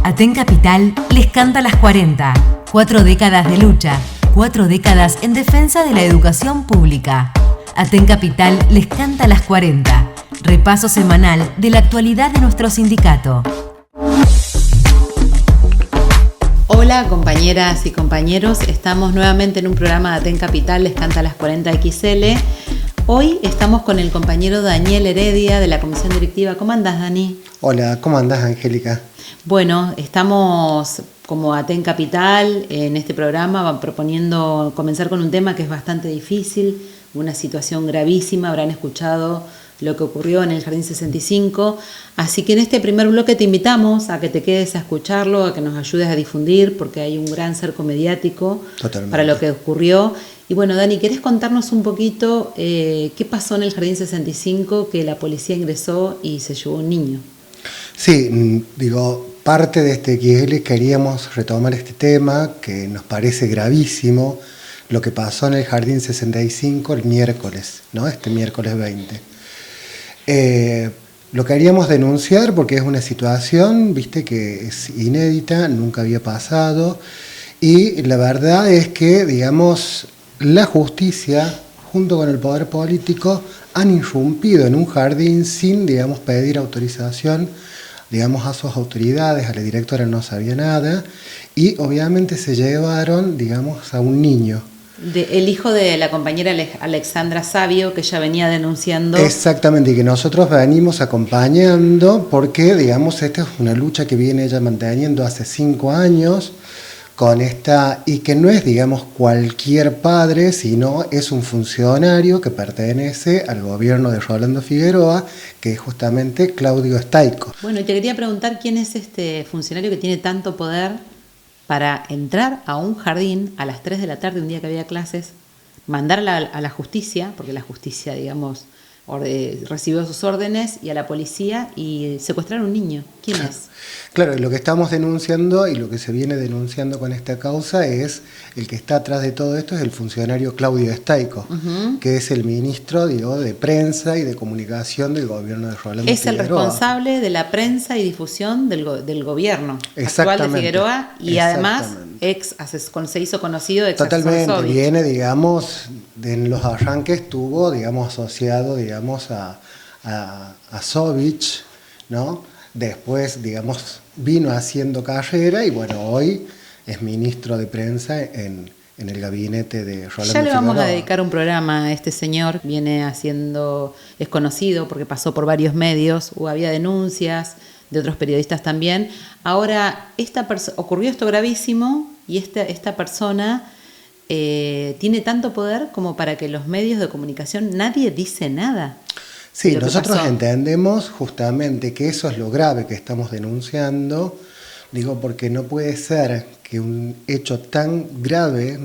Aten Capital les canta las 40. 4 décadas de lucha, 4 décadas en defensa de la educación pública. Aten Capital les canta las 40. Repaso semanal de la actualidad de nuestro sindicato. Hola compañeras y compañeros, estamos nuevamente en un programa de Aten Capital les canta las 40 XL. Hoy estamos con el compañero Daniel Heredia de la Comisión Directiva. ¿Cómo andás, Dani? Hola, ¿cómo andás, Angélica? Bueno, estamos como Aten Capital en este programa proponiendo comenzar con un tema que es bastante difícil, una situación gravísima. Habrán escuchado lo que ocurrió en el Jardín 65, así que en este primer bloque te invitamos a que te quedes a escucharlo, a que nos ayudes a difundir, porque hay un gran cerco mediático para lo que ocurrió. Y bueno, Dani, ¿querés contarnos un poquito qué pasó en el Jardín 65, que la policía ingresó y se llevó un niño? Sí, parte de este XL queríamos retomar este tema que nos parece gravísimo, lo que pasó en el Jardín 65 el miércoles, ¿no? Este miércoles 20. Lo queríamos denunciar porque es una situación, que es inédita, nunca había pasado, y la verdad es que, la justicia, junto con el poder político, han irrumpido en un jardín sin, pedir autorización, a sus autoridades. A la directora no sabía nada, y obviamente se llevaron, a un niño. El hijo de la compañera Alexandra Sabio, que ya venía denunciando. Exactamente, y que nosotros venimos acompañando porque, esta es una lucha que viene ella manteniendo hace 5 años, y que no es, cualquier padre, sino es un funcionario que pertenece al gobierno de Rolando Figueroa, que es justamente Claudio Staico. Bueno, y te quería preguntar quién es este funcionario que tiene tanto poder para entrar a un jardín a las 3 de la tarde, un día que había clases, mandar a la justicia, porque la justicia, recibió sus órdenes, y a la policía, y secuestrar a un niño. ¿Quién es? Claro, lo que estamos denunciando y lo que se viene denunciando con esta causa es el que está atrás de todo esto, es el funcionario Claudio Staico, que es el ministro, de Prensa y de Comunicación del gobierno de Rolando Figueroa. Es el responsable de la prensa y difusión del gobierno actual de Figueroa, y además se hizo conocido ex asesor Totalmente, Sovich. viene, en los arranques estuvo, asociado, a Sovich, ¿no? Después, vino haciendo carrera y hoy es ministro de Prensa en el gabinete de Rolando Figueroa. Ya le vamos a dedicar un programa a este señor. Es conocido porque pasó por varios medios, había denuncias de otros periodistas también. Ahora, ocurrió esto gravísimo, y esta persona tiene tanto poder como para que los medios de comunicación nadie dice nada. Sí, nosotros entendemos justamente que eso es lo grave que estamos denunciando, porque no puede ser que un hecho tan grave,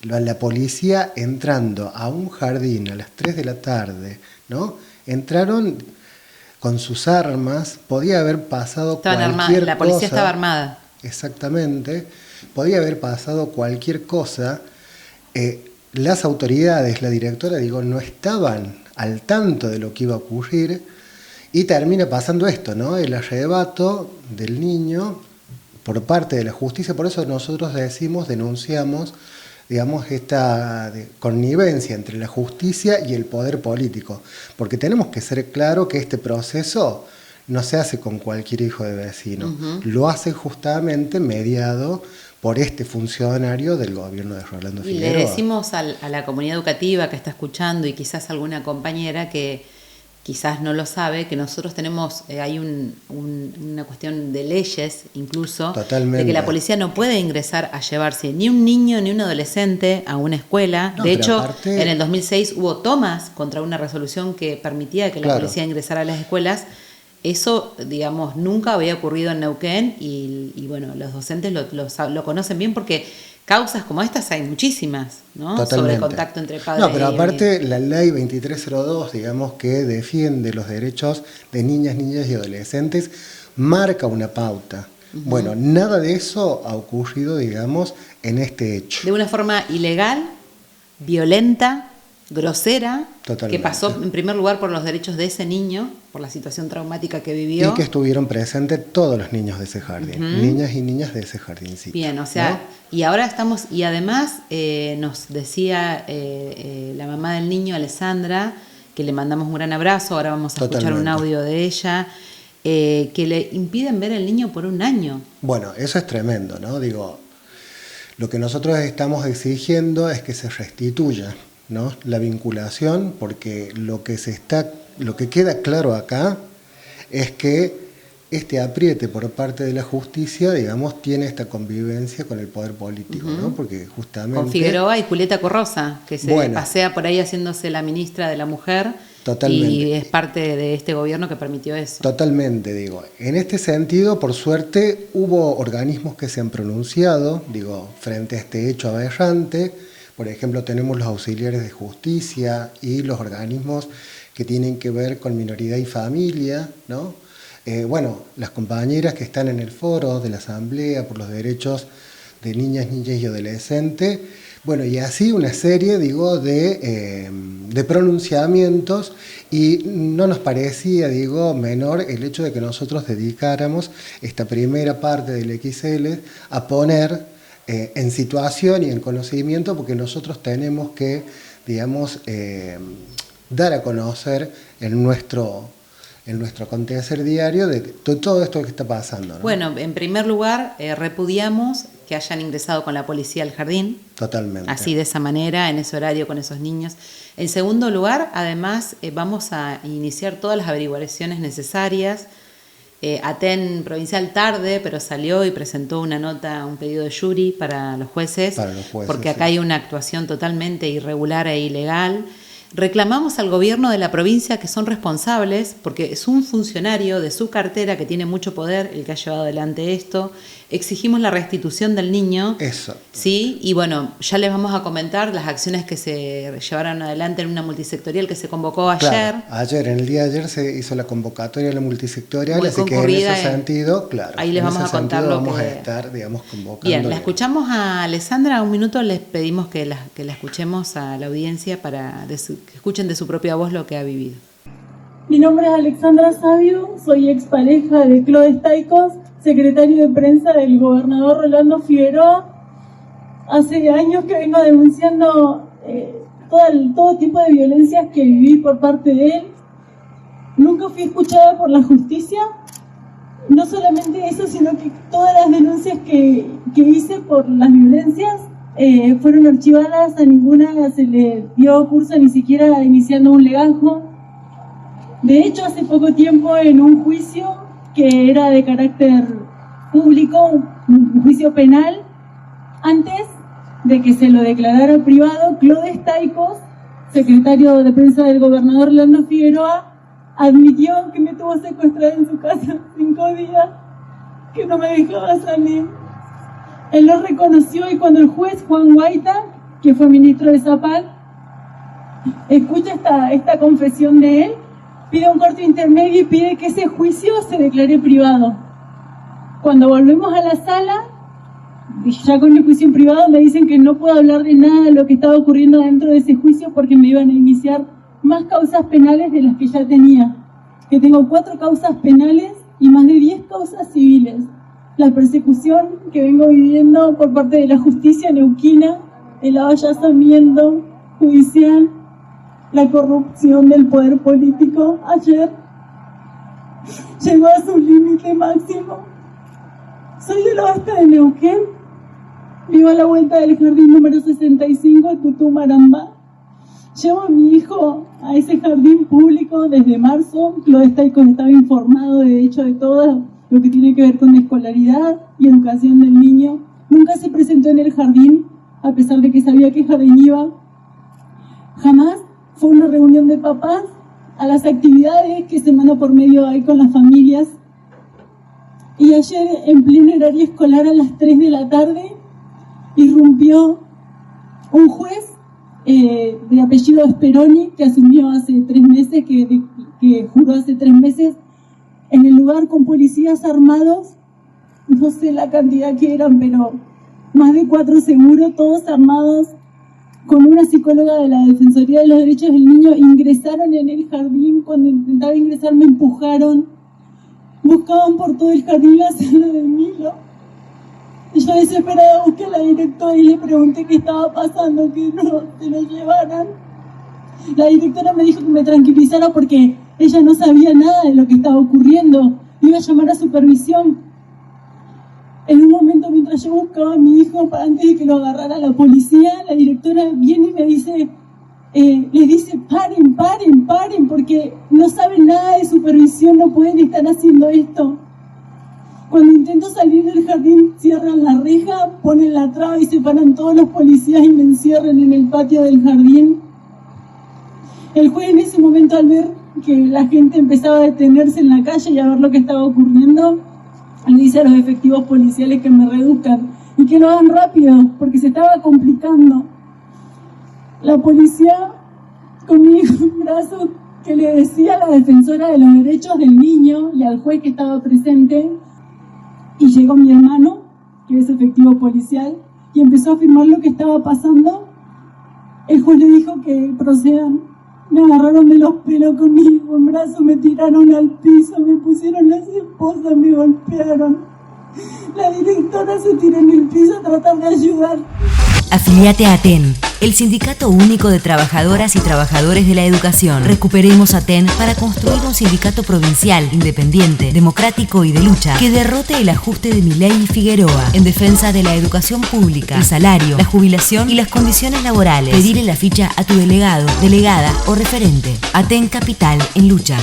la policía entrando a un jardín a las 3 de la tarde, ¿no? Entraron con sus armas, podía haber pasado cualquier cosa. La policía estaba armada. Exactamente, podía haber pasado cualquier cosa. Las autoridades, la directora, no estaban al tanto de lo que iba a ocurrir, y termina pasando esto, ¿no? El arrebato del niño por parte de la justicia. Por eso nosotros denunciamos, esta connivencia entre la justicia y el poder político, porque tenemos que ser claros que este proceso no se hace con cualquier hijo de vecino, lo hace justamente mediado por este funcionario del gobierno de Rolando Figueroa. Y le decimos a la comunidad educativa que está escuchando, y quizás alguna compañera que quizás no lo sabe, que nosotros tenemos, hay una cuestión de leyes incluso, Totalmente. De que la policía no puede ingresar a llevarse ni un niño ni un adolescente a una escuela. De hecho, en el 2006 hubo tomas contra una resolución que permitía que la policía ingresara a las escuelas. Eso, nunca había ocurrido en Neuquén, y los docentes lo conocen bien, porque causas como estas hay muchísimas, ¿no? Totalmente. Sobre el contacto entre padres. No, pero aparte la ley 2302, que defiende los derechos de niñas y adolescentes, marca una pauta. Bueno, nada de eso ha ocurrido, en este hecho. De una forma ilegal, violenta, grosera, Totalmente. que pasó en primer lugar por los derechos de ese niño, por la situación traumática que vivió. Y que estuvieron presentes todos los niños de ese jardín, niñas y niñas de ese jardincito. Bien, o sea, ¿no? Y ahora estamos, y además nos decía la mamá del niño, Alessandra, que le mandamos un gran abrazo, ahora vamos a escuchar un audio de ella, que le impiden ver al niño por un año. Bueno, eso es tremendo, ¿no? Digo, lo que nosotros estamos exigiendo es que se restituya, ¿no?, la vinculación, porque lo que queda claro acá es que este apriete por parte de la justicia, digamos, tiene esta convivencia con el poder político, ¿no? Porque justamente... Con Figueroa y Julieta Corrosa, que se pasea por ahí haciéndose la ministra de la Mujer. Totalmente. Y es parte de este gobierno que permitió eso. Totalmente, digo. En este sentido, por suerte, hubo organismos que se han pronunciado, digo, frente a este hecho aberrante. Por ejemplo, tenemos los auxiliares de justicia y los organismos que tienen que ver con minoridad y familia, ¿no? Bueno, las compañeras que están en el foro de la Asamblea por los Derechos de Niñas, Niños y Adolescentes, bueno, y así una serie, digo, de pronunciamientos, y no nos parecía, digo, menor el hecho de que nosotros dedicáramos esta primera parte del XL a poner en situación y en conocimiento, porque nosotros tenemos que, digamos, dar a conocer en nuestro acontecer diario de todo esto que está pasando, ¿no? Bueno, en primer lugar, repudiamos que hayan ingresado con la policía al jardín. Totalmente. Así, de esa manera, en ese horario, con esos niños. En segundo lugar, además, vamos a iniciar todas las averiguaciones necesarias. Aten Provincial tarde, pero salió y presentó una nota, un pedido de jury para los jueces, porque acá hay una actuación totalmente irregular e ilegal. Reclamamos al gobierno de la provincia que son responsables, porque es un funcionario de su cartera que tiene mucho poder el que ha llevado adelante esto. Exigimos la restitución del niño. Eso. Sí, y bueno, ya les vamos a comentar las acciones que se llevaron adelante en una multisectorial que se convocó ayer. Claro, ayer, en el día de ayer se hizo la convocatoria de la multisectorial, así que en ese sentido, claro. Ahí les vamos a contar lo que... vamos a estar, digamos, convocando. Bien, la escuchamos a Alessandra un minuto, les pedimos que la escuchemos a la audiencia para que escuchen de su propia voz lo que ha vivido. Mi nombre es Alexandra Sabio, soy expareja de Claude Staikos, secretario de prensa del gobernador Rolando Figueroa. Hace años que vengo denunciando todo tipo de violencias que viví por parte de él. Nunca fui escuchada por la justicia. No solamente eso, sino que todas las denuncias que hice por las violencias fueron archivadas, a ninguna se le dio curso, ni siquiera iniciando un legajo. De hecho, hace poco tiempo, en un juicio que era de carácter público, un juicio penal, antes de que se lo declarara privado, Claude Staikos, secretario de prensa del gobernador Rolando Figueroa, admitió que me tuvo secuestrada en su casa 5 días, que no me dejaba salir. Él lo reconoció, y cuando el juez Juan Guaita, que fue ministro de Zapal, escucha esta confesión de él, pide un corte intermedio y pide que ese juicio se declare privado. Cuando volvemos a la sala, ya con el juicio en privado, me dicen que no puedo hablar de nada de lo que estaba ocurriendo dentro de ese juicio, porque me iban a iniciar más causas penales de las que ya tenía. Que tengo 4 causas penales y más de 10 causas civiles. La persecución que vengo viviendo por parte de la justicia neuquina, el avallazamiento judicial, la corrupción del poder político, ayer llegó a su límite máximo. Soy del oeste de Neuquén, vivo a la vuelta del jardín número 65 de Tutumarambá. Llevo a mi hijo a ese jardín público desde marzo. Claude Staikos estaba informado, de hecho, de todo lo que tiene que ver con escolaridad y educación del niño. Nunca se presentó en el jardín, a pesar de que sabía qué jardín iba. Jamás fue una reunión de papás a las actividades que se mandó por medio ahí con las familias. Y ayer, en pleno horario escolar, a las 3 de la tarde, irrumpió un juez de apellido Speroni, que asumió hace 3 meses, que juró hace 3 meses, en el lugar, con policías armados. No sé la cantidad que eran, pero más de 4 seguro, todos armados, con una psicóloga de la Defensoría de los Derechos del Niño, ingresaron en el jardín. Cuando intentaba ingresar me empujaron, buscaban por todo el jardín la sala de Milo. Y yo desesperada busqué a la directora y le pregunté qué estaba pasando, que no se lo llevaran. La directora me dijo que me tranquilizara porque ella no sabía nada de lo que estaba ocurriendo. Iba a llamar a supervisión. En un momento, mientras yo buscaba a mi hijo para antes de que lo agarrara la policía, la directora viene y me dice, les dice, paren, porque no saben nada de supervisión, no pueden estar haciendo esto. Cuando intento salir del jardín, cierran la reja, ponen la traba y se paran todos los policías y me encierran en el patio del jardín. El juez en ese momento, al ver que la gente empezaba a detenerse en la calle y a ver lo que estaba ocurriendo, le dice a los efectivos policiales que me reduzcan y que lo hagan rápido, porque se estaba complicando. La policía, con mi hijo en brazos, que le decía a la defensora de los derechos del niño y al juez que estaba presente, y llegó mi hermano, que es efectivo policial, y empezó a afirmar lo que estaba pasando. El juez le dijo que procedan. Me agarraron de los pelos con mi hijo en brazos, me tiraron al piso, me pusieron las esposas, me golpearon. La directora se tiró en el piso a tratar de ayudar. Afiliate a ATEN, el Sindicato Único de Trabajadoras y Trabajadores de la Educación. Recuperemos ATEN para construir un sindicato provincial, independiente, democrático y de lucha, que derrote el ajuste de Milei y Figueroa, en defensa de la educación pública, el salario, la jubilación y las condiciones laborales. Pedirle la ficha a tu delegado, delegada o referente. ATEN Capital en lucha.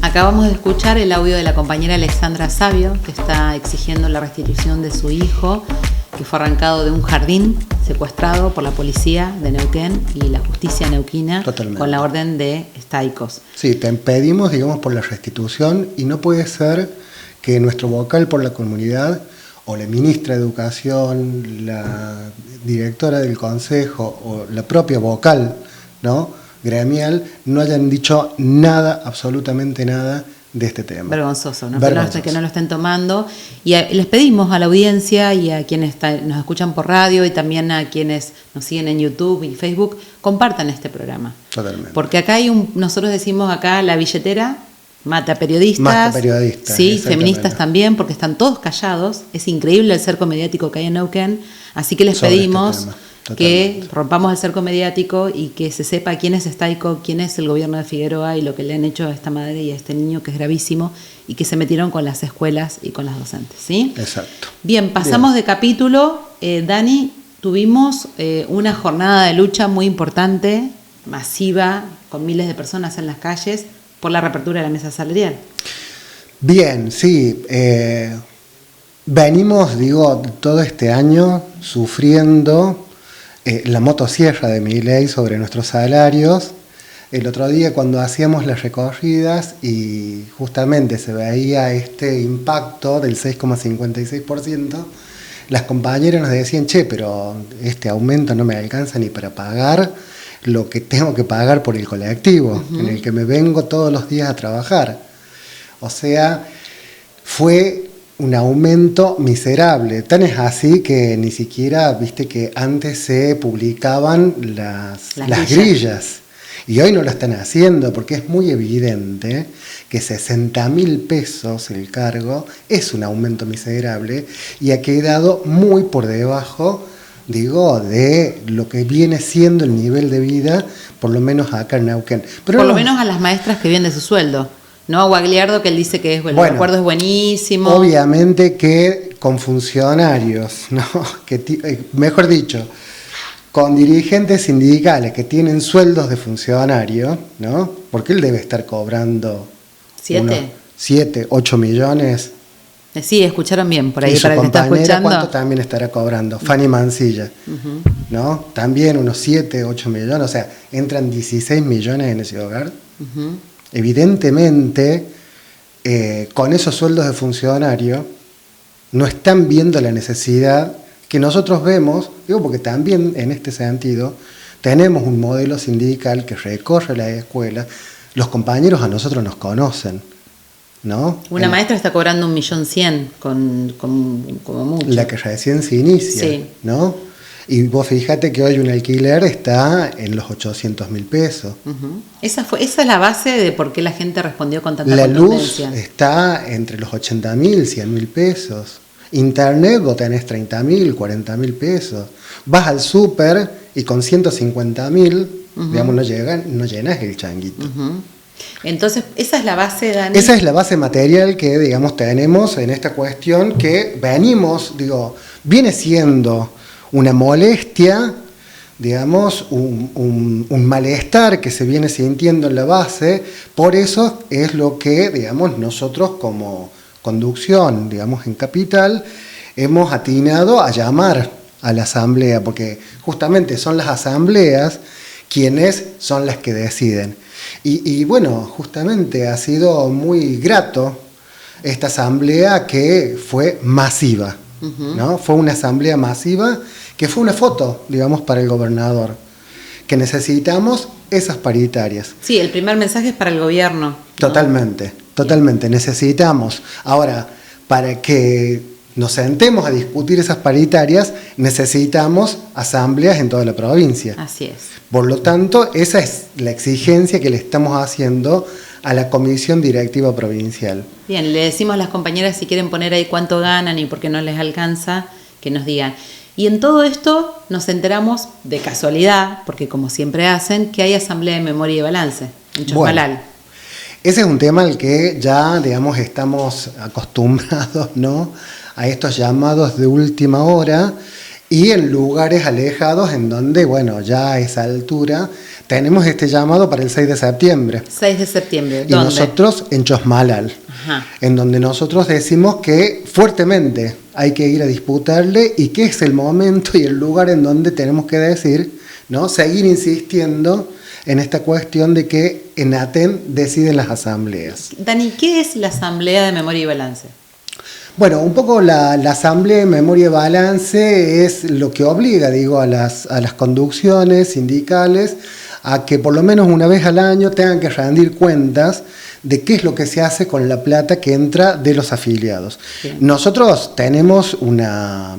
Acabamos de escuchar el audio de la compañera Alexandra Sabio, que está exigiendo la restitución de su hijo, que fue arrancado de un jardín, secuestrado por la policía de Neuquén y la justicia neuquina. Totalmente. Con la orden de Staikos. Sí, te pedimos, digamos, por la restitución, y no puede ser que nuestro vocal por la comunidad o la ministra de Educación, la directora del consejo o la propia vocal, ¿no?, gremial, no hayan dicho nada, absolutamente nada de este tema. Vergonzoso, ¿no? Vergonzoso. Que no lo estén tomando. Y les pedimos a la audiencia y a quienes nos escuchan por radio y también a quienes nos siguen en YouTube y Facebook, compartan este programa. Totalmente. Porque acá nosotros decimos acá, la billetera mata periodistas. Mata periodistas. Sí, feministas también, porque están todos callados. Es increíble el cerco mediático que hay en Neuquén. Así que les pedimos que rompamos el cerco mediático y que se sepa quién es Staikos, quién es el gobierno de Figueroa y lo que le han hecho a esta madre y a este niño, que es gravísimo, y que se metieron con las escuelas y con las docentes, ¿sí? Exacto. Bien, pasamos de capítulo. Dani, tuvimos una jornada de lucha muy importante, masiva, con miles de personas en las calles, por la reapertura de la mesa salarial. Bien, sí. Venimos, todo este año sufriendo la motosierra de Milei sobre nuestros salarios. El otro día, cuando hacíamos las recorridas y justamente se veía este impacto del 6,56%, las compañeras nos decían, pero este aumento no me alcanza ni para pagar lo que tengo que pagar por el colectivo, en el que me vengo todos los días a trabajar. O sea, fue un aumento miserable. Tan es así que ni siquiera, viste que antes se publicaban las grillas. Y hoy no lo están haciendo porque es muy evidente que 60.000 pesos el cargo es un aumento miserable y ha quedado muy por debajo, de lo que viene siendo el nivel de vida, por lo menos acá en Neuquén. Pero por lo menos a las maestras que viven de su sueldo. No, Guagliardo, que él dice que el acuerdo es buenísimo. Obviamente que con funcionarios, ¿no? Mejor dicho, con dirigentes sindicales que tienen sueldos de funcionario, ¿no? Porque él debe estar cobrando 7, 8 millones. Sí, escucharon bien por ahí, para el que está escuchando. ¿Cuánto también estará cobrando? Fanny Mancilla, ¿no? También unos 7, 8 millones, o sea, entran 16 millones en ese hogar. Evidentemente, con esos sueldos de funcionario, no están viendo la necesidad que nosotros vemos, porque también en este sentido tenemos un modelo sindical que recorre la escuela. Los compañeros a nosotros nos conocen, ¿no? Una maestra está cobrando 1.100.000 como mucho. La que recién se inicia, sí, ¿no? Y vos fíjate que hoy un alquiler está en los 800.000 pesos. Uh-huh. Esa es la base de por qué la gente respondió con tanta La contundencia. luz está entre los 80.000, 100.000 pesos. Internet vos tenés 30.000, 40.000 pesos. Vas al súper y con 150.000, digamos, no llenas el changuito. Entonces, esa es la base, Dani. Esa es la base material que, digamos, tenemos en esta cuestión que venimos, viene siendo una molestia, digamos, un malestar que se viene sintiendo en la base. Por eso es lo que, digamos, nosotros como conducción, digamos, en Capital, hemos atinado a llamar a la asamblea, porque justamente son las asambleas quienes son las que deciden. Y bueno, justamente ha sido muy grato esta asamblea que fue masiva, ¿no? Fue una asamblea masiva que fue una foto, digamos, para el gobernador, que necesitamos esas paritarias. Sí, el primer mensaje es para el gobierno, ¿no? Totalmente, necesitamos. Ahora, para que nos sentemos a discutir esas paritarias, necesitamos asambleas en toda la provincia. Así es. Por lo tanto, esa es la exigencia que le estamos haciendo a la Comisión Directiva Provincial. Bien, le decimos a las compañeras si quieren poner ahí cuánto ganan y por qué no les alcanza, que nos digan. Y en todo esto nos enteramos de casualidad, porque como siempre hacen, que hay Asamblea de Memoria y Balance en Chosmalal. Bueno, ese es un tema al que ya, digamos, estamos acostumbrados, ¿no?, a estos llamados de última hora y en lugares alejados en donde, bueno, ya a esa altura tenemos este llamado para el 6 de septiembre. 6 de septiembre, ¿dónde? Y nosotros en Chosmalal, en donde nosotros decimos que fuertemente hay que ir a disputarle y que es el momento y el lugar en donde tenemos que decir, ¿no?, seguir insistiendo en esta cuestión de que en Aten deciden las asambleas. Dani, ¿qué es la Asamblea de Memoria y Balance? Bueno, un poco la Asamblea de Memoria y Balance es lo que obliga, a las conducciones sindicales a que por lo menos una vez al año tengan que rendir cuentas de qué es lo que se hace con la plata que entra de los afiliados. Bien. Nosotros tenemos una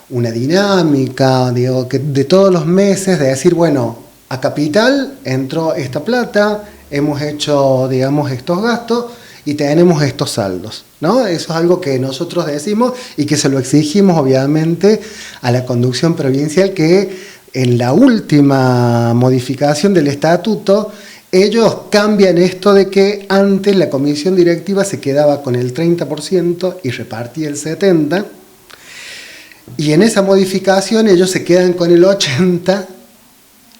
dinámica, que de todos los meses de decir, bueno, a Capital entró esta plata, hemos hecho, digamos, estos gastos y tenemos estos saldos, ¿no? Eso es algo que nosotros decimos y que se lo exigimos obviamente a la conducción provincial, que en la última modificación del estatuto ellos cambian esto de que antes la comisión directiva se quedaba con el 30% y repartía el 70%, y en esa modificación ellos se quedan con el 80%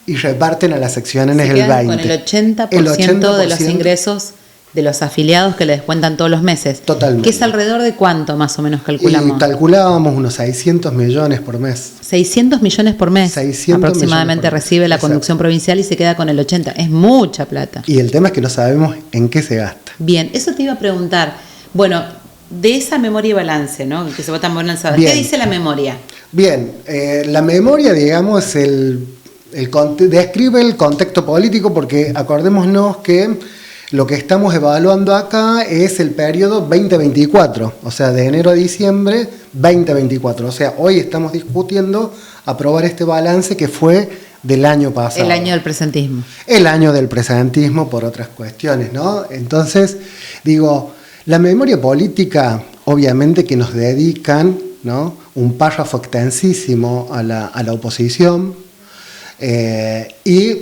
y reparten a las secciones el 20%. Con el 80% de los ingresos de los afiliados que le descuentan todos los meses. Totalmente. ¿Que es alrededor de cuánto más o menos calculamos? Y calculábamos unos 600 millones por mes. 600 millones por mes 600 aproximadamente por mes. Recibe la Exacto. Conducción provincial y se queda con el 80%. Es mucha plata. Y el tema es que no sabemos en qué se gasta. Bien, eso te iba a preguntar. Bueno, de esa memoria y balance, ¿no?, que se votan balanzadas, ¿qué dice la memoria? Bien, la memoria, digamos, describe el contexto político, porque acordémonos que lo que estamos evaluando acá es el periodo 2024, o sea, de enero a diciembre 2024. O sea, hoy estamos discutiendo aprobar este balance que fue del año pasado. El año del presentismo. El año del presentismo por otras cuestiones, ¿no? Entonces, la memoria política, obviamente que nos dedican, ¿no?, un párrafo extensísimo a la oposición, y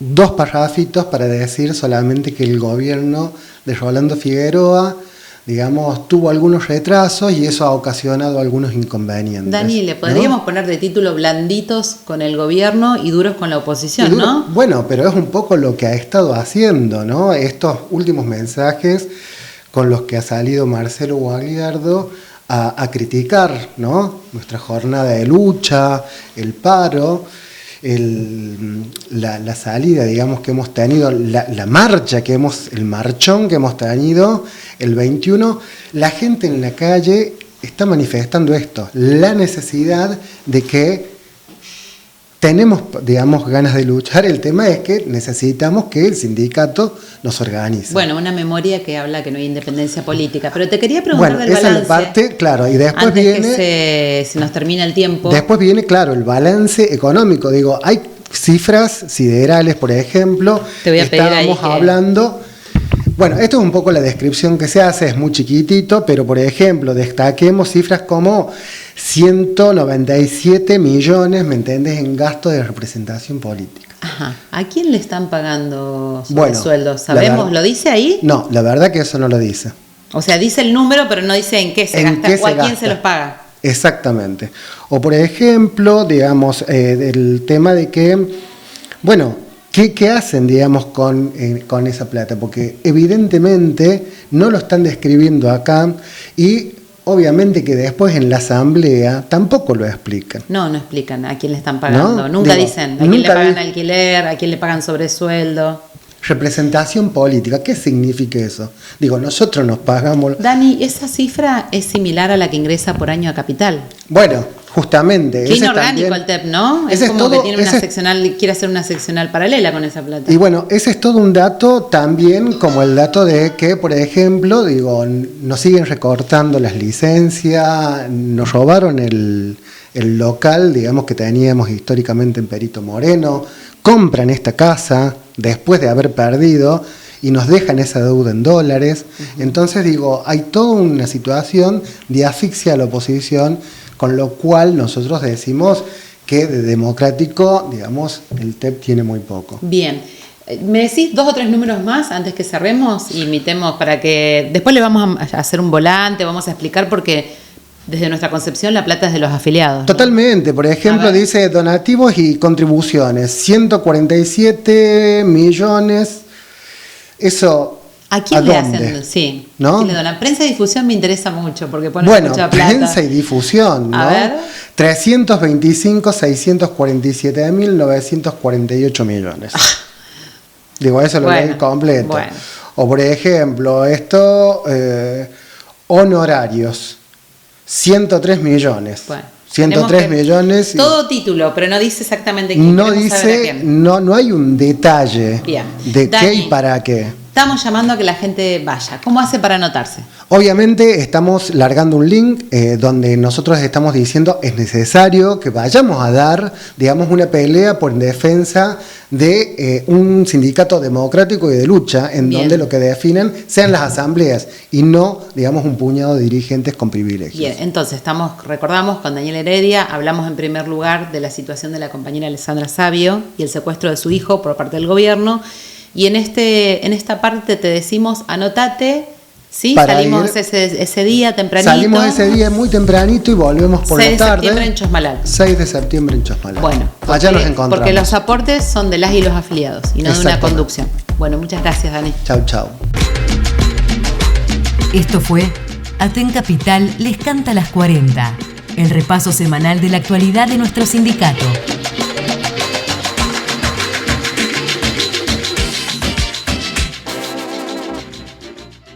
2 parrafitos para decir solamente que el gobierno de Rolando Figueroa, digamos, tuvo algunos retrasos y eso ha ocasionado algunos inconvenientes. Dani, le podríamos poner de título blanditos con el gobierno y duros con la oposición, ¿no? Bueno, pero es un poco lo que ha estado haciendo, ¿no? Estos últimos mensajes con los que ha salido Marcelo Guagliardo a criticar, ¿no?, nuestra jornada de lucha, el paro, la salida, digamos, que hemos tenido, la marcha el marchón que hemos tenido el 21, la gente en la calle está manifestando esto, la necesidad de que tenemos, digamos, ganas de luchar. El tema es que necesitamos que el sindicato nos organice. Bueno, una memoria que habla que no hay independencia política. Pero te quería preguntar del balance. Esa es la parte, claro, y después antes viene... que se nos termina el tiempo. Después viene, claro, el balance económico. Digo, hay cifras siderales, por ejemplo. Te voy a pedir ahí estábamos hablando... Bueno, esto es un poco la descripción que se hace, es muy chiquitito, pero por ejemplo, destaquemos cifras como 197 millones, ¿me entiendes?, en gasto de representación política. Ajá. ¿A quién le están pagando Bueno, sueldos? ¿Sabemos? ¿Lo dice ahí? No, la verdad que eso no lo dice. O sea, dice el número, pero no dice en qué se gasta o a quién se los paga. Exactamente. O por ejemplo, digamos, el tema de que, bueno, ¿qué hacen, digamos, con esa plata? Porque evidentemente no lo están describiendo acá y obviamente que después en la asamblea tampoco lo explican. No explican a quién le están pagando. ¿No? Nunca Digo, dicen a quién le pagan alquiler, a quién le pagan sobresueldo. Representación política, ¿qué significa eso? Digo, nosotros nos pagamos... Dani, esa cifra es similar a la que ingresa por año a Capital. Bueno, justamente. Qué inorgánico el TEP, ¿no? Es como que tiene una seccional, quiere hacer una seccional paralela con esa plata. Y bueno, ese es todo un dato también, como el dato de que, por ejemplo, digo, nos siguen recortando las licencias, nos robaron el local, digamos, que teníamos históricamente en Perito Moreno, compran esta casa después de haber perdido y nos dejan esa deuda en dólares. Uh-huh. Entonces, digo, hay toda una situación de asfixia a la oposición, con lo cual nosotros decimos que de democrático, digamos, el TEP tiene muy poco. Bien. ¿Me decís 2 o 3 números más antes que cerremos y imitemos para que... Después le vamos a hacer un volante, vamos a explicar porque desde nuestra concepción la plata es de los afiliados, ¿no? Totalmente. Por ejemplo, dice donativos y contribuciones, 147 millones. Eso... ¿A quién ¿A le dónde? hacen? Sí. ¿No? ¿A quién le donan? Prensa y difusión me interesa mucho porque pone mucha plata. Prensa y difusión, ¿no? A ver. 325.647.948 millones. Digo, eso lo leí completo. Bueno. O por ejemplo, esto, honorarios, 103 millones. Bueno. 103 millones. Todo título, pero no dice exactamente quién. No dice, no hay un detalle de Dani, qué y para qué. Estamos llamando a que la gente vaya. ¿Cómo hace para anotarse? Obviamente estamos largando un link donde nosotros estamos diciendo es necesario que vayamos a dar, digamos, una pelea por defensa de un sindicato democrático y de lucha en donde lo que definen sean las asambleas y no, digamos, un puñado de dirigentes con privilegios. Bien, entonces recordamos con Daniel Heredia, hablamos en primer lugar de la situación de la compañera Alexandra Sabio y el secuestro de su hijo por parte del gobierno. Y en esta parte te decimos, anotate, ¿sí? Salimos ese día tempranito. Salimos ese día muy tempranito y volvemos por la tarde. 6 de septiembre en Chosmalal. 6 de septiembre en Chosmalal. Bueno, allá nos encontramos. Porque los aportes son de las y los afiliados y no de una conducción. Bueno, muchas gracias, Dani. Chau, chau. Esto fue Aten Capital les canta las 40, el repaso semanal de la actualidad de nuestro sindicato.